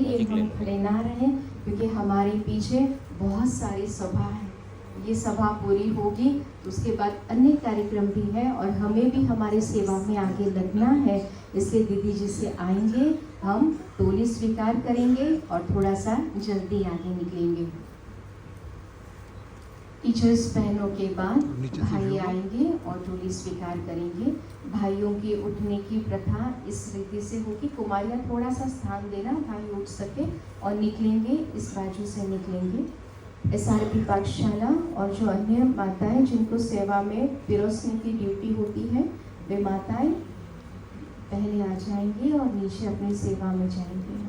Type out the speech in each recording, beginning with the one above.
ये हम खड़े ना रहें, क्योंकि हमारे पीछे बहुत सारी सभा है। ये सभा पूरी होगी तो उसके बाद अन्य कार्यक्रम भी है और हमें भी हमारी सेवा में आगे लगना है। इसलिए दीदी जी से आएंगे, हम टोली स्वीकार करेंगे और थोड़ा सा जल्दी आगे निकलेंगे। टीचर्स बहनों के बाद भाई आएंगे और टोली स्वीकार करेंगे। भाइयों के उठने की प्रथा इस रीति से होगी, कुमारियाँ थोड़ा सा स्थान देना, भाई उठ सके और निकलेंगे, इस बाजू से निकलेंगे। SRP पाठशाला और जो अन्य माताएं जिनको सेवा में पिरोसने की ड्यूटी होती है, वे माताएं पहले आ जाएंगी और नीचे अपनी सेवा में जाएंगी।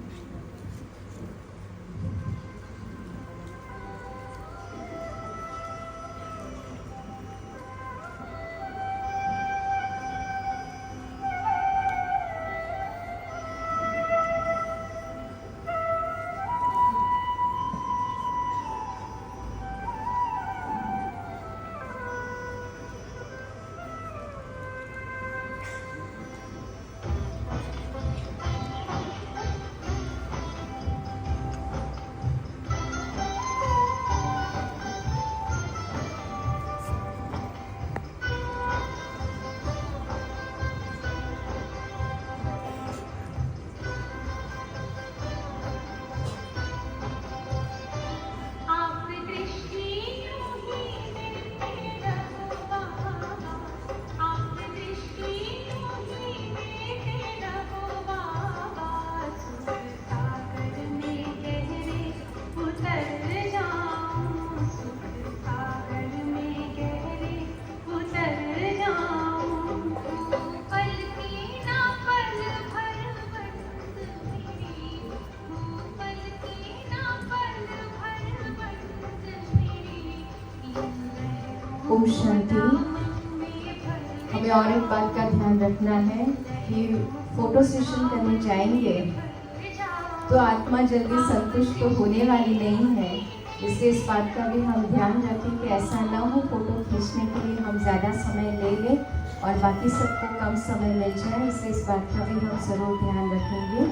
ओम शांति। हमें और एक बात का ध्यान रखना है कि फोटो सेशन करने जाएंगे तो आत्मा जल्दी संतुष्ट तो होने वाली नहीं है। इसलिए इस बात का भी हम ध्यान रखें कि ऐसा ना हो फोटो खींचने के लिए हम ज़्यादा समय ले लें और बाकी सबको कम समय मिल जाए। इसलिए इस बात का भी हम ज़रूर ध्यान रखेंगे।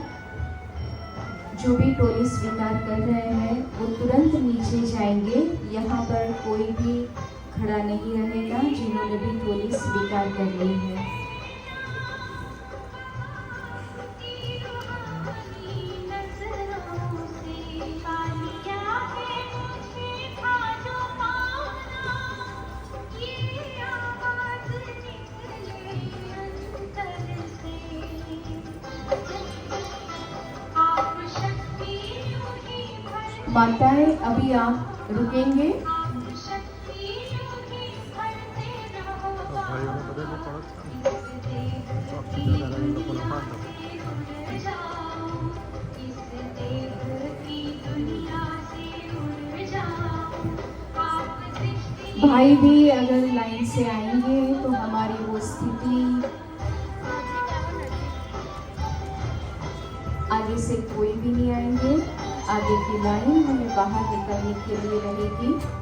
जो भी टोली स्वीकार कर रहे हैं वो तुरंत नीचे जाएंगे। यहाँ पर कोई भी खड़ा नहीं रहेगा जिन्होंने भी टोली स्वीकार कर ली है। माताएं अभी आप रुकेंगे। भाई भी अगर लाइन से आएंगे तो हमारी वो स्थिति, आगे से कोई भी नहीं आएंगे, आगे की लाइन हमें बाहर निकलने के लिए रहेगी।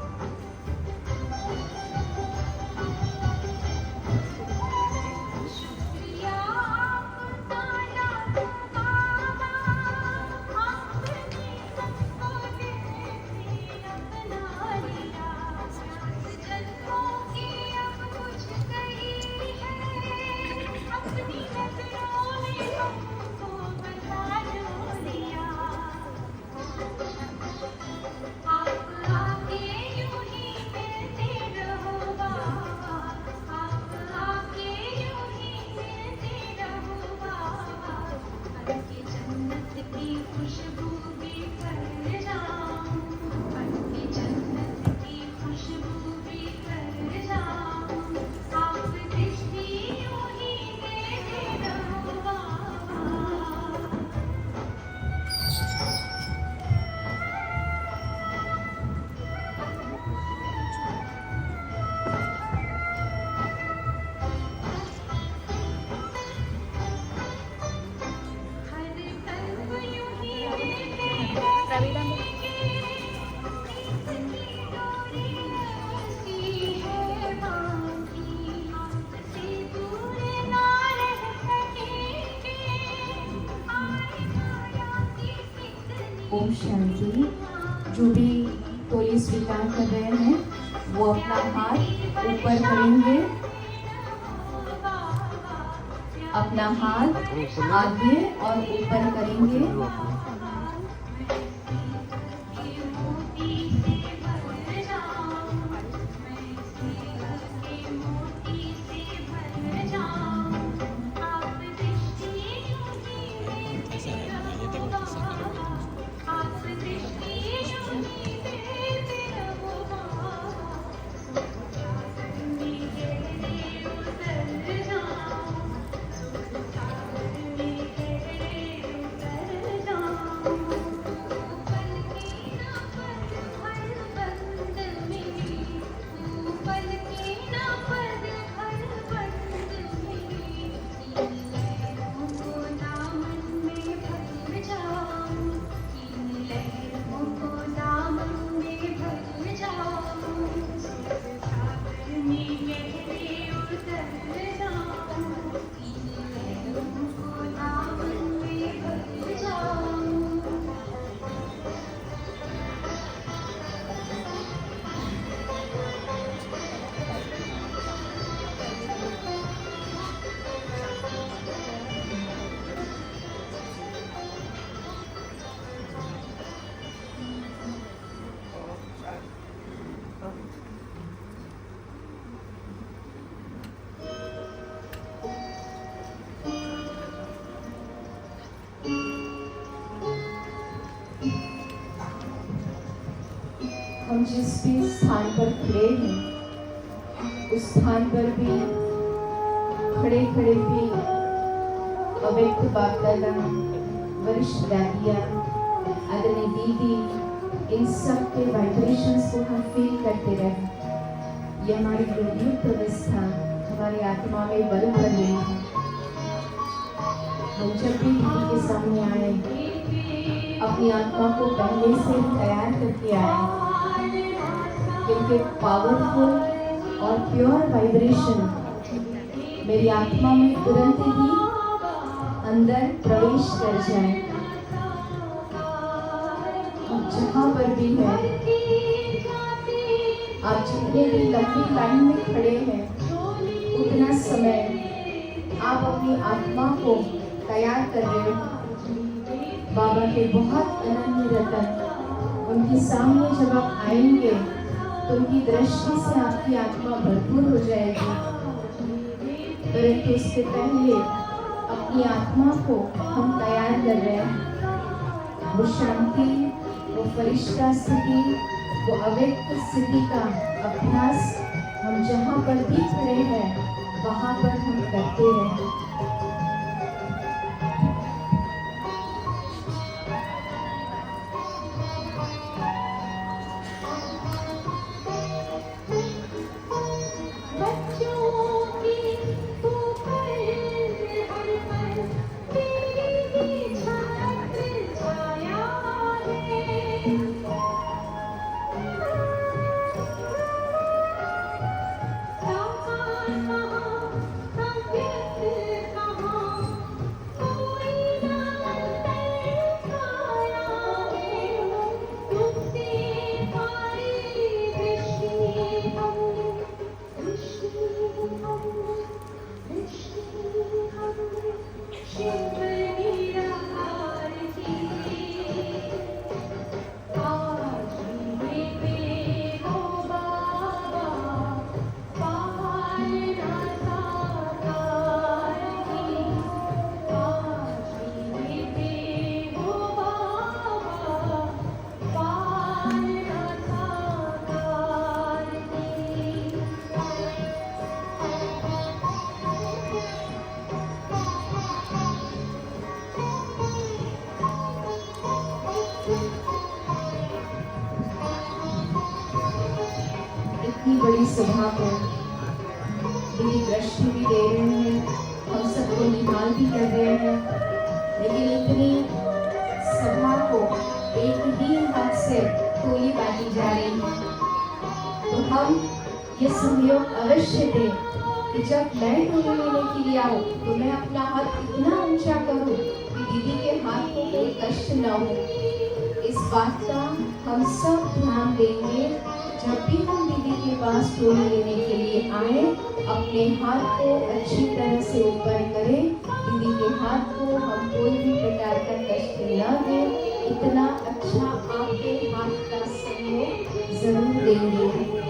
ओम शांति। जो भी टोली स्वीकार कर रहे हैं वो अपना हाथ ऊपर करेंगे, अपना हाथ आगे और ऊपर करेंगे। हम जिस भी स्थान पर खड़े हैं उस स्थान पर भी खड़े खड़े भी अव्यक्त बाप दादा, वरिष्ठ दादियाँ, आदरणीय दीदी, इन सब के वाइब्रेशंस को हम फील करते रहे। ये हमारी गुरुयुक्त अवस्था हमारी आत्मा में बल भर रही है। हम जब भी दीदी के सामने आए अपनी आत्मा को पहले से तैयार करके आए, क्योंकि पावरफुल और प्योर वाइब्रेशन मेरी आत्मा में तुरंत ही अंदर प्रवेश कर जाए। आप जहाँ पर भी हैं, आप जितने भी लंबी लाइन में खड़े हैं, उतना समय आप अपनी आत्मा को तैयार कर रहे हो। बाबा के बहुत अनन्य रतन उनके सामने जब आप आएंगे तो उनकी दृष्टि से आपकी आत्मा भरपूर हो जाएगी। परंतु उससे पहले अपनी आत्मा को हम तैयार कर रहे हैं। वो शांति, वो फरिश्ता स्थिति, वो अव्यक्त स्थिति का अभ्यास हम जहाँ पर भी खड़े हैं वहाँ पर हम करते रहें। इतनी बड़ी सभा को दीदी दृष्टि भी दे रहे हैं, हम सबको निहाल भी कर रहे हैं, लेकिन इतनी सभा को एक ही हाथ से टोली बांटी जा रही है। तो हम ये सहयोग अवश्य दें कि जब मैं टोली लेने के लिए आऊँ तो मैं अपना हाथ इतना ऊंचा करूँ कि दीदी के हाथ को कोई कष्ट न हो। बात का हम सब ध्यान देंगे। जब भी हम दीदी के पास टोली लेने के लिए आए, अपने हाथ को अच्छी तरह से ऊपर करें। दीदी के हाथ को हम कोई भी प्रकार का कष्ट न दें। इतना अच्छा आपके हाथ का सहयोग जरूर देंगे।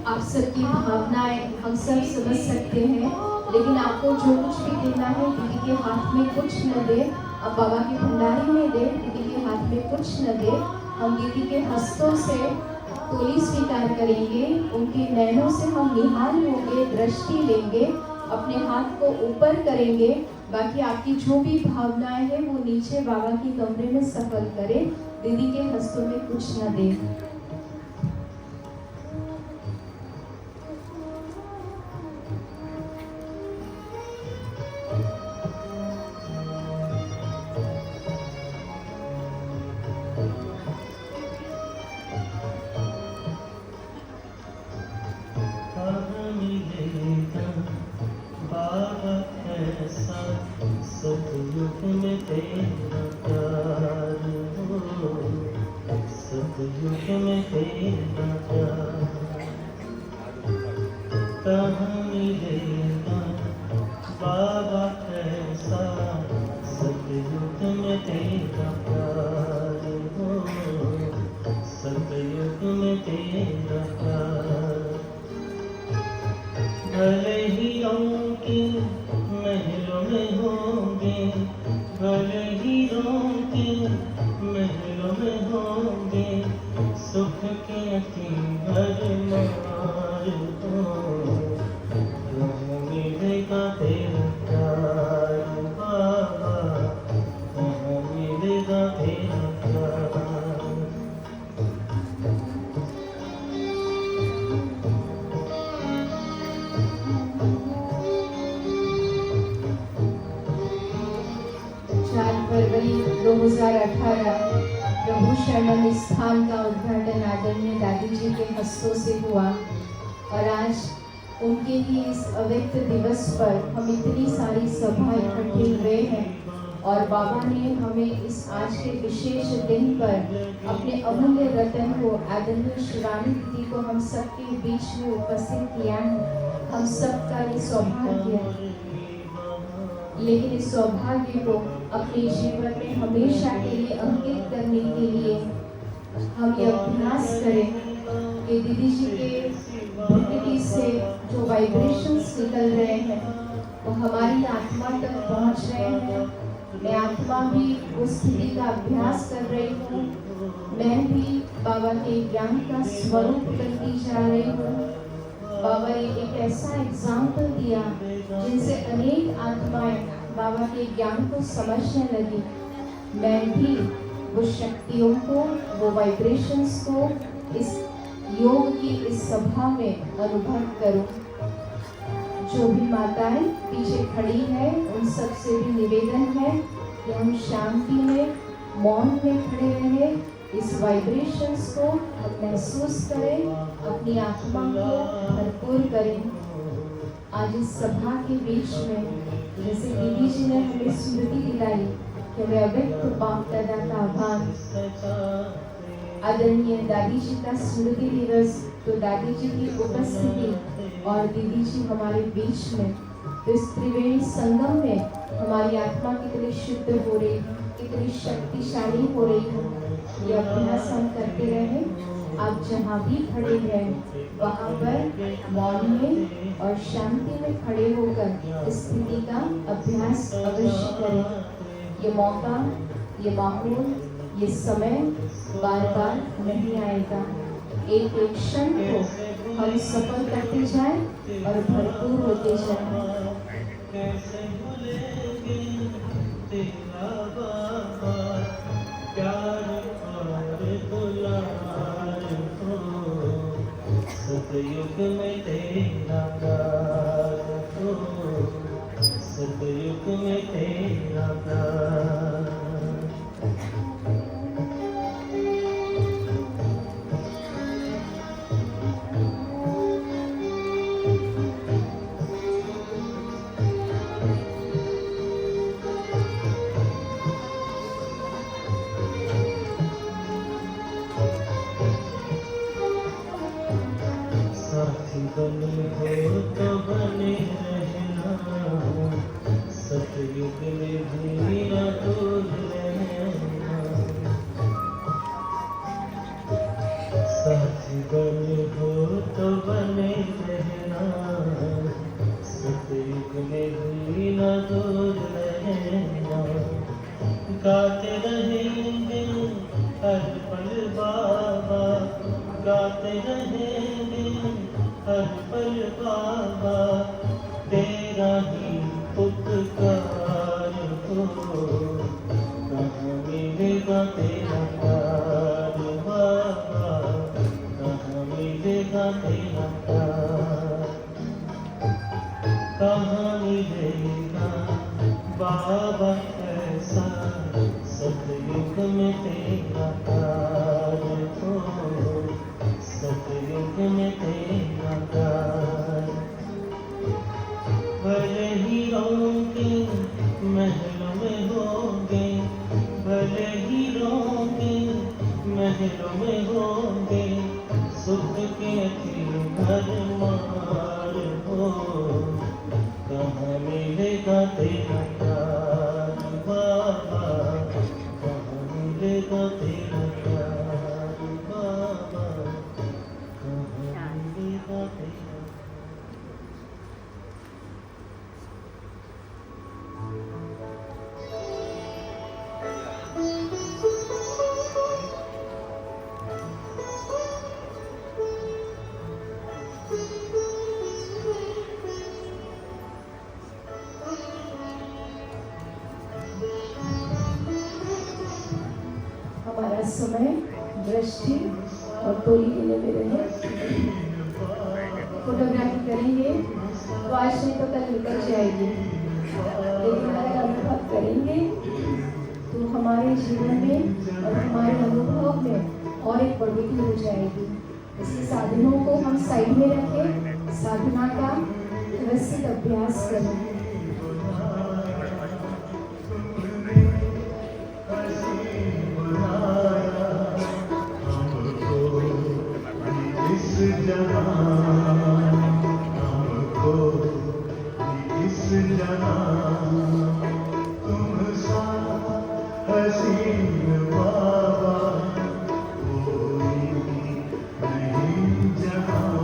आप सबकी भावनाएं हम सब समझ सकते हैं, लेकिन आपको जो कुछ भी देना है दीदी के हाथ में कुछ न दे। अब बाबा की भंडारी में दे, दीदी के हाथ में कुछ न दे। हम दीदी के हस्तों से टोली स्वीकार करेंगे, उनके नैनों से हम निहाल होंगे, दृष्टि लेंगे, अपने हाथ को ऊपर करेंगे। बाकी आपकी जो भी भावनाएं हैं वो नीचे बाबा की कमरे में सफल करें, दीदी के हस्तों में कुछ न दे। सतयुग में तेरा प्यार हो, सतयुग में तेरा प्यार कहाँ मिलेगा बाबा कैसा। सतयुग में तेरा प्यार हो, सतयुग में तेरा प्यार। भले ही उनके महलों में होंगे, भले ही उनके महलों में होंगे, सुख के असीम भरमार हो। कहाँ मिलेगा तेरा प्यार बाबा, कहाँ मिलेगा तेरा प्यार। फरवरी 2018 प्रभु शरणम स्थान का उद्घाटन आदरणीय दादी जी के हस्तों से हुआ, और आज उनके ही इस अव्यक्त दिवस पर हम इतनी सारी सभा इकट्ठे हुए हैं, और बाबा ने हमें इस आज के विशेष दिन पर अपने अमूल्य रतन को आदरणीय शिवानी दीदी को हम सबके बीच में उपस्थित किया है। हम सबका ये सौभाग्य है, लेकिन इस सौभाग्य को अपने जीवन में हमेशा के लिए अंकित करने के लिए हम ये अभ्यास करें कि दीदी जी के प्रकृति से जो वाइब्रेशंस निकल रहे हैं वो हमारी आत्मा तक पहुंच रहे हैं। मैं आत्मा भी उस स्थिति का अभ्यास कर रही हूँ। मैं भी बाबा के ज्ञान का स्वरूप करती जा रही हूँ। बाबा ने एक ऐसा एग्जाम्पल दिया जिनसे अनेक आत्माएं बाबा के ज्ञान को समझने लगी। मैं भी वो शक्तियों को, वो वाइब्रेशंस को इस योग की इस सभा में अनुभव करूं। जो भी माताएं पीछे खड़ी है उन सबसे भी निवेदन है कि हम शांति में, मौन में खड़े रहें, इस वाइब्रेशंस को हम महसूस करें, अपनी आत्मा को भरपूर करें। आज इस सभा के बीच में जैसे दीदी जी ने हमें स्मृति दिलाई कि हमें अव्यक्त बाप दादा का आभार, आदरणीय दादी जी का स्मृति दिवस, तो दादी जी की उपस्थिति और दीदी जी हमारे बीच में, तो इस त्रिवेणी संगम में हमारी आत्मा कितनी शुद्ध हो रही, कितनी शक्तिशाली हो रही है। ये अभ्यास हम करते रहे। आप जहाँ भी खड़े हैं वहाँ पर मौन में और शांति में खड़े होकर इस स्थिति का अभ्यास अवश्य करें। ये मौका, ये माहौल, ये समय बार बार नहीं आएगा। एक एक क्षण को हम सफल करते जाएं और भरपूर होते जाएं। कैसे भूलेंगे तेरा बाबा, प्यार और दुलार को, सतयुग में तेरा प्यार को, सतयुग में तेरा प्यार। बने हो तो बने रहना, सतयुग में भी न दूर रहना। साथी बने हो तो बने रहना, सतयुग में भी न दूर रहना। गाते रहेंगे हर पल बाबा, गाते रहेंगे हर पल बाबा, तेरा ही पुकार हो। कहाँ मिलेगा तेरा प्यार बाबा, कहाँ मिलेगा तेरा प्यार, कहाँ मिलेगा बाबा ऐसा, सतयुग में तेरा प्यार हो, सतयुग में तेरा प्यार। भले ही रोके महलों में होंगे, भले ही रोके महलों में होंगे, सुख के भरमार हो। कहाँ मिलेगा तेरा प्यार बाबा, कहाँ मिलेगा तेरा प्यार बाबा, कहाँ मिलेगा तेरा। हमारा समय दृष्टि और टोली लेने में रहे। फोटोग्राफी करेंगे तो आज नहीं तो कल निकल जाएगी, लेकिन अगर अनुभव करेंगे तो हमारे जीवन में और हमारे अनुभव में और एक बढ़ोतरी हो जाएगी। इसलिए साधनों को हम साइड में रखें, साधना का व्यवस्थित अभ्यास करें। जहाँ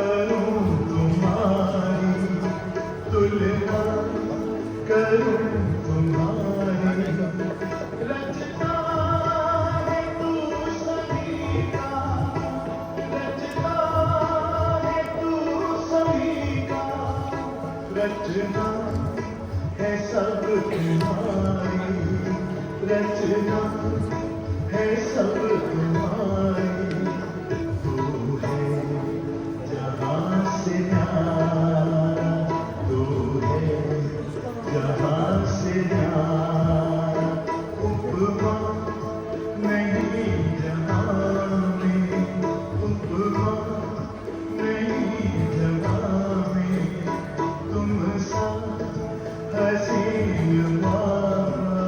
करूं तुम्हारी तुलना करूं तुम्हारी रचना है तू सभी का रचना है तू सभी का रचना है सब तुम्हारी रचना है सब तुम्हारी तू है जहाँ से न्यारा तू है जहाँ से न्यारा उपमा नहीं जहाँ में उपमा नहीं जहाँ में तुम सा हसीन मारा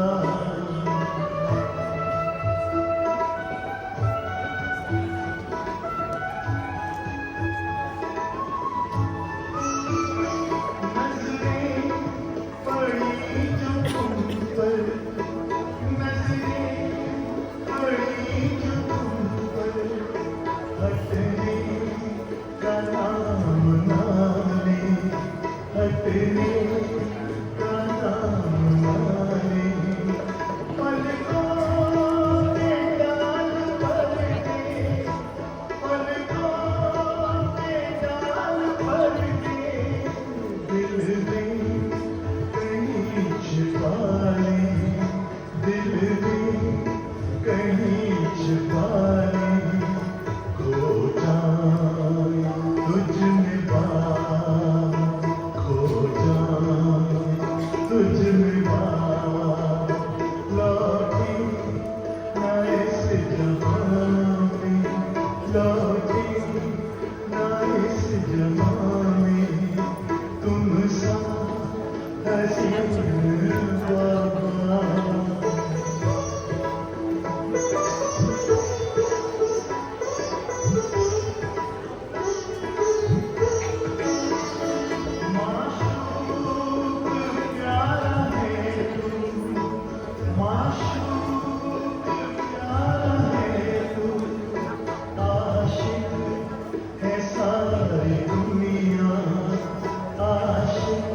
नजरें पड़ी जो तुम पर नजरें पड़ी जो तुम पर हटने का नाम ना ले हटने का नाम ना ले पलकों पे डाल भर के पलकों पे डाल भर के दिल में कहीं छिपा ले दिल में कहीं छिपा ले खो जाए तुझ में बात खो जाए तुझ में बात लौटी ना इस जहाँ में लौटी ना इस जहाँ में तुम सा हसीन बाबा माशूक प्यारा है तू माशूक प्यारा है तू आशिक है सारी दुनिया आशिक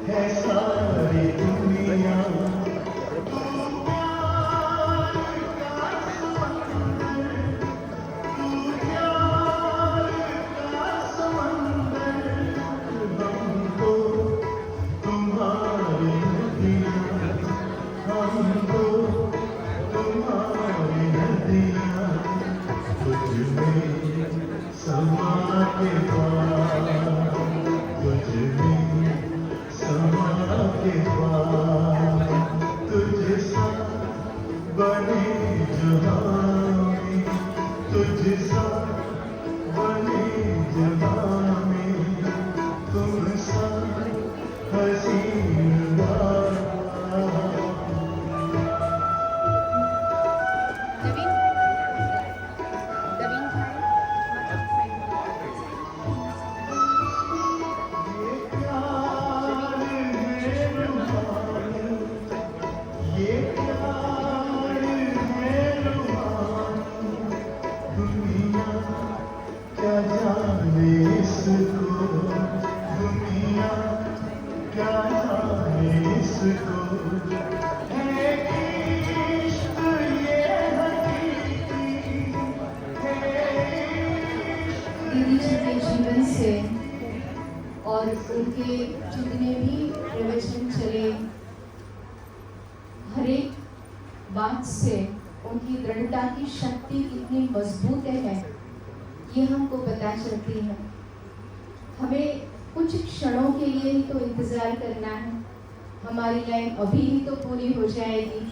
है सारी दुनिया तू प्यार का समंदर तू प्यार का समंदर हमको तुम्हारी नदियाँ हमको तुम्हारी नदियाँ तुझ में समा के बाद तुझ में समा के बाद तुझ सा बने जहाँ में तुझ सा बने जहाँ में तुम सा हसीन बाबा ये प्यार है रुमाल ये प्यार है रुमाल दुनिया क्या जाने इसको दुनिया क्या जाने इसको है इश्क ये हकीकी है दीदी जी के जीवन से और उनके जितने भी प्रवचन चले हर एक बात से उनकी दृढ़ता की शक्ति कितनी मजबूत है ये हमको पता चलती है। हमें कुछ क्षणों के लिए ही तो इंतज़ार करना है, हमारी लाइन अभी ही तो पूरी हो जाएगी।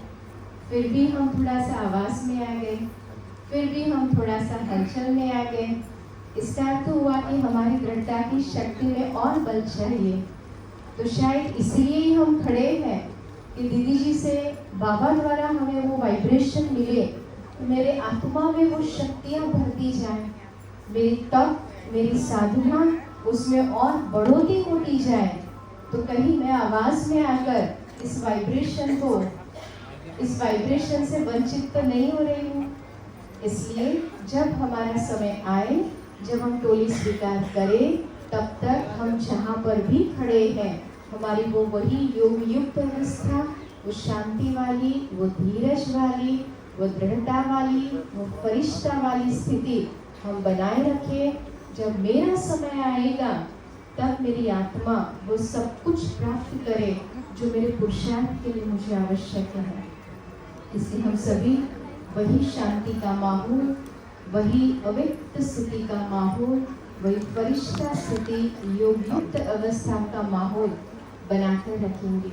फिर भी हम थोड़ा सा आवाज़ में आ गए, फिर भी हम थोड़ा सा हलचल में आ गए। इसका अर्थ हुआ कि हमारी दृढ़ता की शक्ति में और बल चाहिए। तो शायद इसलिए ही हम खड़े हैं कि दीदी जी से बाबा द्वारा हमें वो वाइब्रेशन मिले, तो मेरे आत्मा में वो शक्तियाँ भरती जाए, मेरी तप मेरी साधना उसमें और बढ़ोतरी होती जाए। तो कहीं मैं आवाज़ में आकर इस वाइब्रेशन से वंचित तो नहीं हो रही हूँ। इसलिए जब हमारा समय आए जब हम टोली स्वीकार करें तब तक हम जहाँ पर भी खड़े हैं हमारी वो वही योग युक्त अवस्था, वो शांति वाली, वो धीरज वाली, वो दृढ़ता वाली, वो फरिश्ता वाली स्थिति हम बनाए रखें। जब मेरा समय आएगा तब मेरी आत्मा वो सब कुछ प्राप्त करे जो मेरे पुरुषार्थ के लिए मुझे आवश्यक है। इसलिए हम सभी वही शांति का माहौल, वही अव्यक्त स्थिति का माहौल, वही फरिश्ता स्थिति, योग युक्त अवस्था का माहौल बनाकर रखेंगे।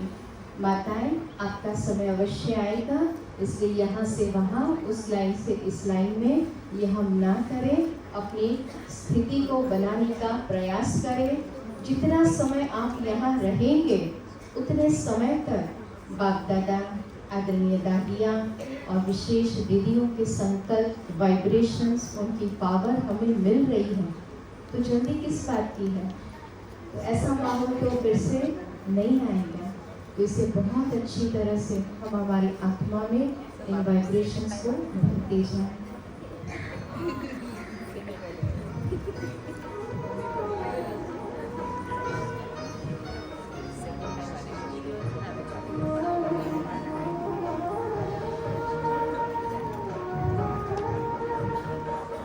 माताएं, आपका समय अवश्य आएगा, इसलिए यहाँ से वहाँ, उस लाइन से इस लाइन में ये हम ना करें। अपनी स्थिति को बनाने का प्रयास करें। जितना समय आप यहाँ रहेंगे उतने समय तक बाप दादा, आदरणीय दादियाँ और विशेष दीदियों के संकल्प, वाइब्रेशंस, उनकी पावर हमें मिल रही है, तो जल्दी किस बात की है। तो ऐसा माहौल तो फिर से नहीं आएगा। तो इसे बहुत अच्छी तरह से हम हमारी आत्मा में इन वाइब्रेशंस को भरते जाएं।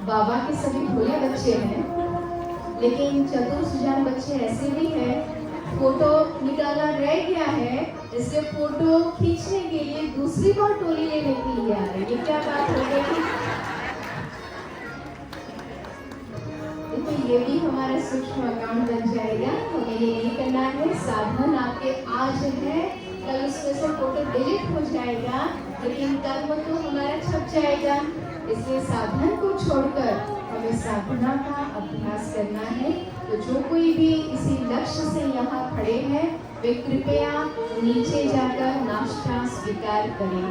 बाबा के सभी भोले बच्चे हैं, लेकिन चतुर सुजान बच्चे ऐसे भी हैं, फोटो निकालना रह गया है, इसलिए फोटो खींचने के लिए दूसरी बार टोली लेने के लिए आ रही है। ये क्या बात हो गई? तो ये भी हमारा सूक्ष्म अकाउंट बन जाएगा। हमें ये नहीं करना है। साधन आपके आज है, कल उसमें से फोटो डिलीट हो जाएगा, लेकिन कर्म तो हमारा छप जाएगा। इसलिए साधन को छोड़कर हमें साधना का अभ्यास करना है। तो जो कोई भी इसी लक्ष्य से यहाँ खड़े हैं, वे कृपया नीचे जाकर नाश्ता स्वीकार करें।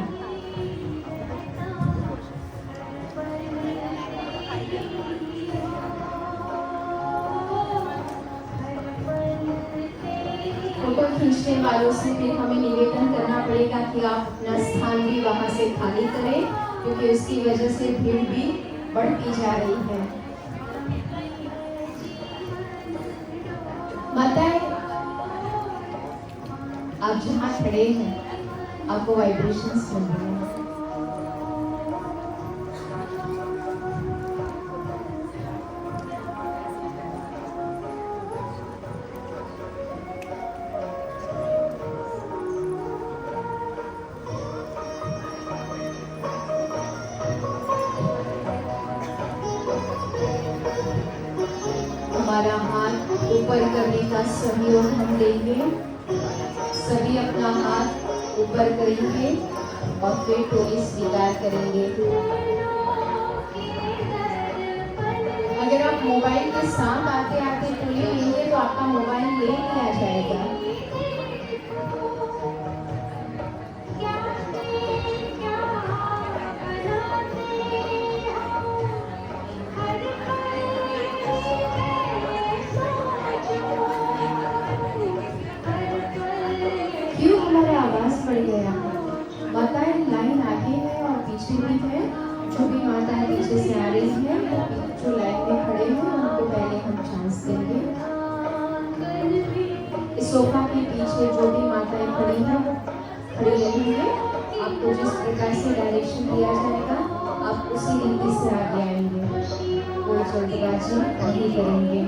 फोटो खींचने वालों से फिर हमें निवेदन करना पड़ेगा कि आप अपना स्थान भी वहाँ से खाली करें, क्योंकि उसकी वजह से भीड़ भी बढ़ती जा रही है। माताएं, आप जहाँ खड़े हैं आपको वाइब्रेशंस मिल रहे हैं। हमारा हाथ ऊपर करने का सहयोग हम देंगे। सभी अपना हाथ ऊपर करेंगे और फिर टोली स्वीकार करेंगे। अगर आप मोबाइल के साथ आते आते टोली लेंगे तो आपका मोबाइल ले लिया जाएगा। क्यों हमारा आवाज बढ़ गया? माताएं लाइन आगे है और पीछे भी है। जो भी माताएं पीछे से आ रही हैं, जो लाइन में खड़े हैं उनको पहले हम चांस देंगे। इस सोफा के पीछे जो भी माताएं खड़ी हैं वो खड़ी रहेंगे। आपको जिस प्रकार से डायरेक्शन दिया जाएगा आप उसी रीति से आगे आएंगे, कोई जल्दबाजी नहीं करेंगे।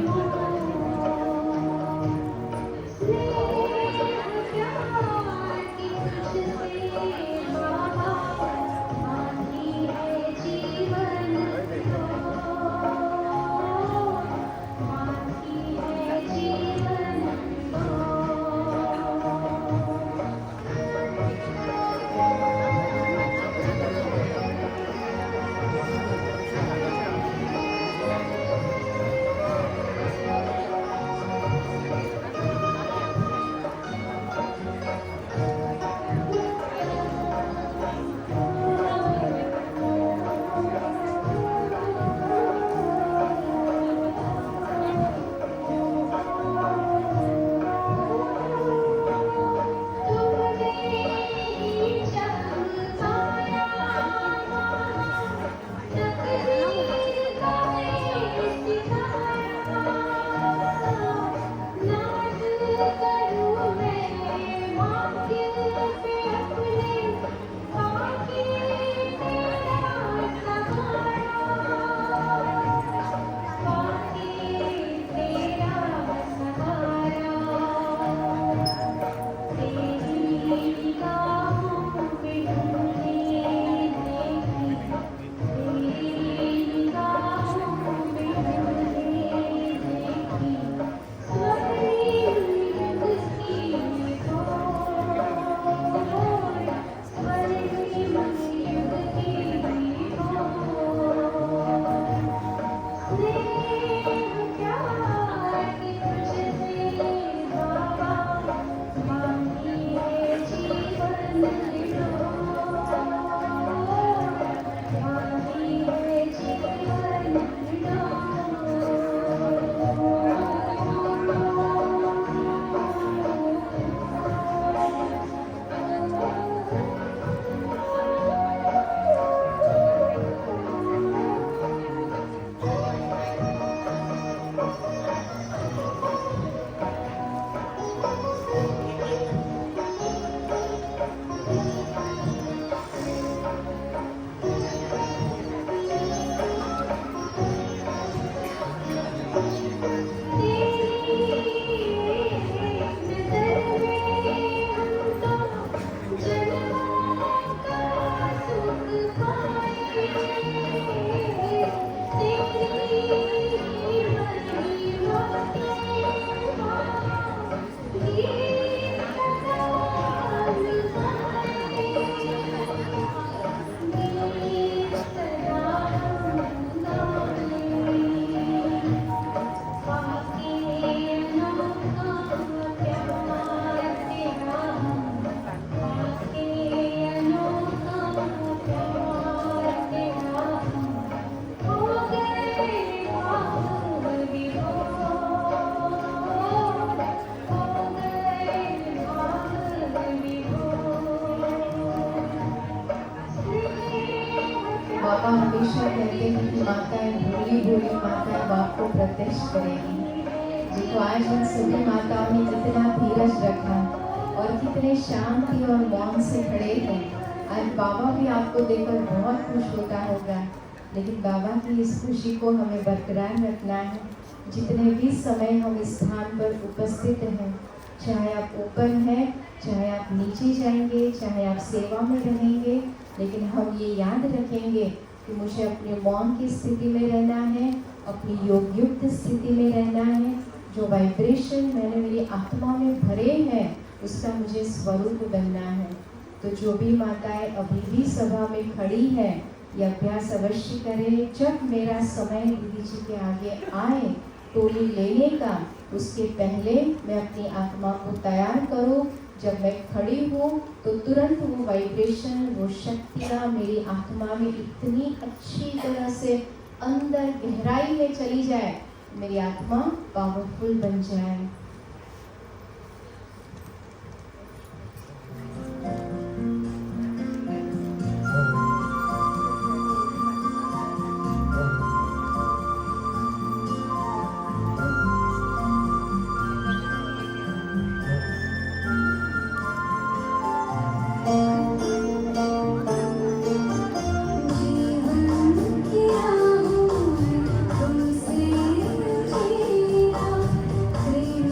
कहते हैं कि माताएं भोली भोली माताएं बाप को प्रत्यक्ष करेगी। देखो आज इन सभी माताओं ने कितना धीरज रखा और कितने शांति और मौन से खड़े हैं। आज बाबा भी आपको देखकर बहुत खुश होता होगा, लेकिन बाबा की इस खुशी को हमें बरकरार रखना है। जितने भी समय हम इस स्थान पर उपस्थित हैं, चाहे आप ऊपर हैं, चाहे आप नीचे जाएंगे, चाहे आप सेवा में रहेंगे, लेकिन हम ये याद रखेंगे कि मुझे अपने मौन की स्थिति में रहना है, अपनी योग युक्त स्थिति में रहना है। जो वाइब्रेशन मैंने मेरी आत्मा में भरे हैं उसका मुझे स्वरूप बनना है। तो जो भी माताएं अभी भी सभा में खड़ी हैं, ये अभ्यास अवश्य करें। जब मेरा समय दीदी जी के आगे आए टोली लेने का, उसके पहले मैं अपनी आत्मा को तैयार करूं। जब मैं खड़ी हूँ तो तुरंत वो वाइब्रेशन, वो शक्तियाँ मेरी आत्मा में इतनी अच्छी तरह से अंदर गहराई में चली जाए, मेरी आत्मा पावरफुल बन जाए। जीवन किया तुमसे जीना, प्रेम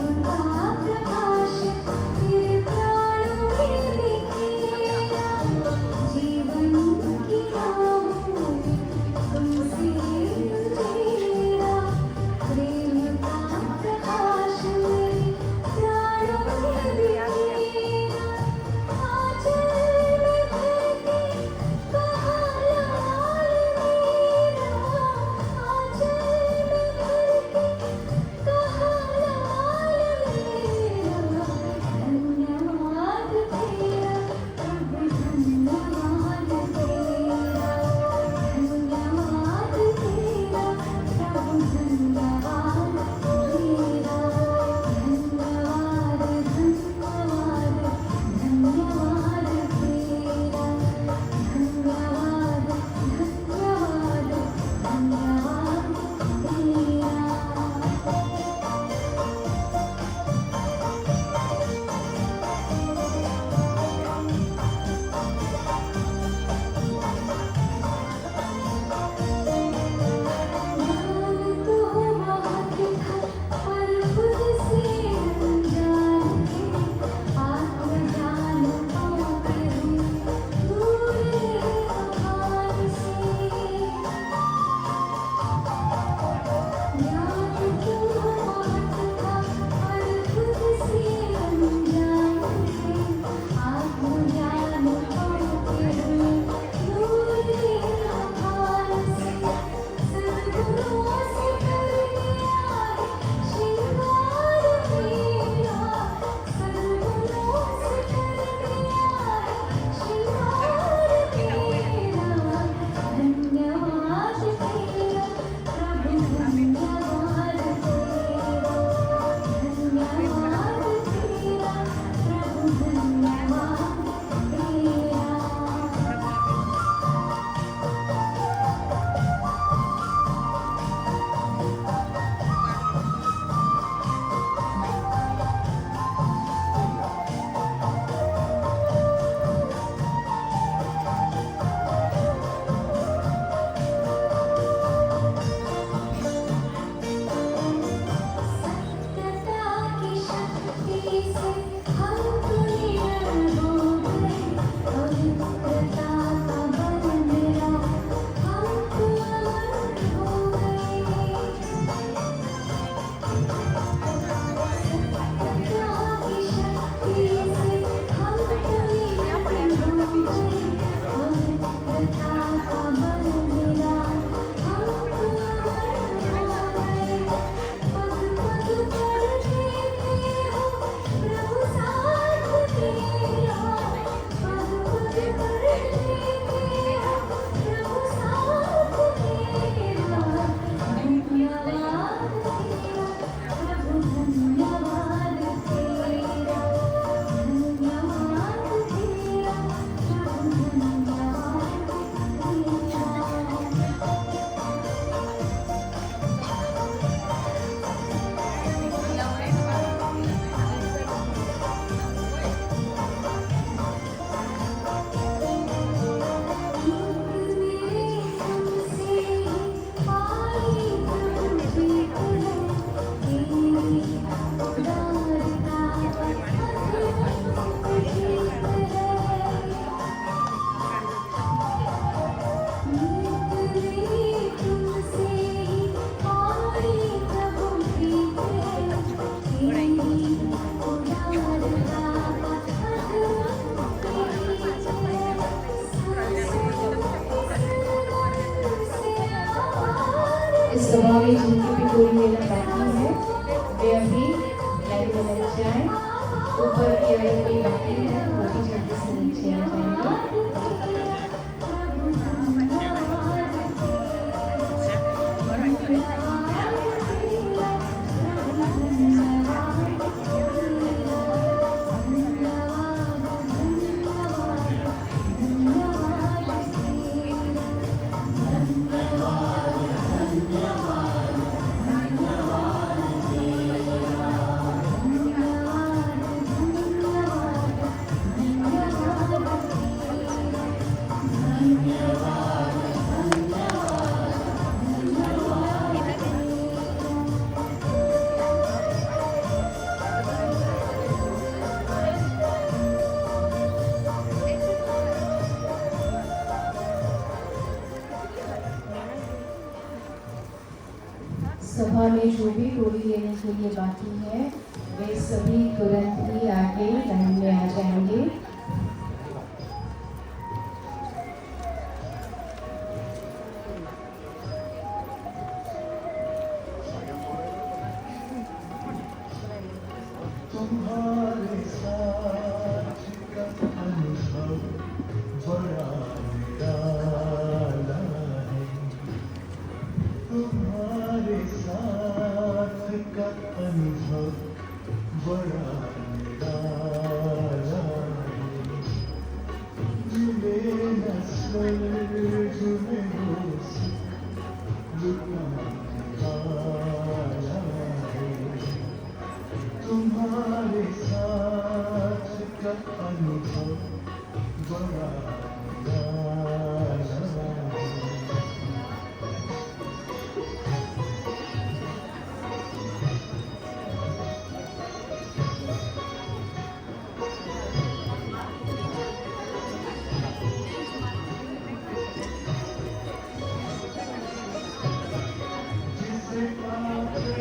तैयारी में लग जाए। ऊपर की अगर कोई बाकी है वो भी जल्दी से नीचे आ जाएंगे। सभा में जो भी टोली लेने के लिए बाकी है वे सभी तुरंत ही आके लाइन में आ जाएंगे। तुम्हारे साथ का अनुभव बड़ा निराला है। तुम्हारे साथ का अनुभव बड़ा निराला है। मिले न स्वर्ग में हो सुख लुटाने है। तुम्हारे साथ का अनुभव बड़ा निराला है। जिसे पाकर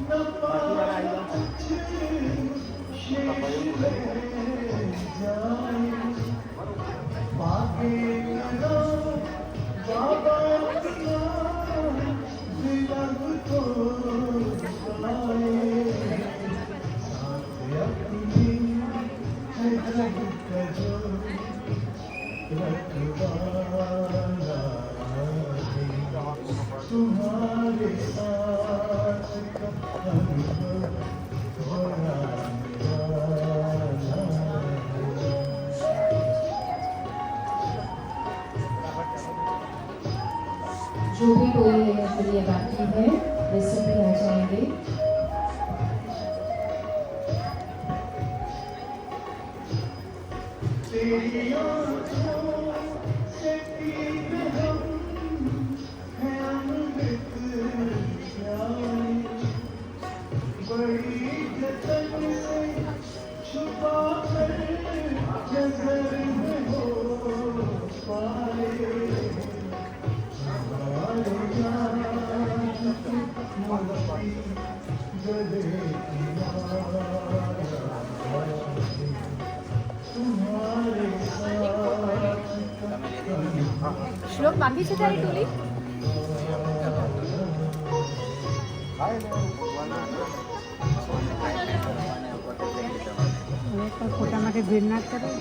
न पाछे शेष रह जाए। पाके करो बाबा का विलग तो पाए। साथ अपनी है जग का जो रखवाला है। तुम्हारे साथ का अनुभव बड़ा निराला है। जो भी टोली लेने के लिए बाकी है वे सभी आ जाएंगे। तेरी आँखों से पीते हम हैं अमृत प्यारे। बड़ी जतन से छुपा कर नजर में हो पाए। हमारे याद की मोती गले की माला है। तुम्हारे साथ का अनुभव श्लोक बाकी છે તારી ટોલી ફોટા માટે ભીડ ના કરે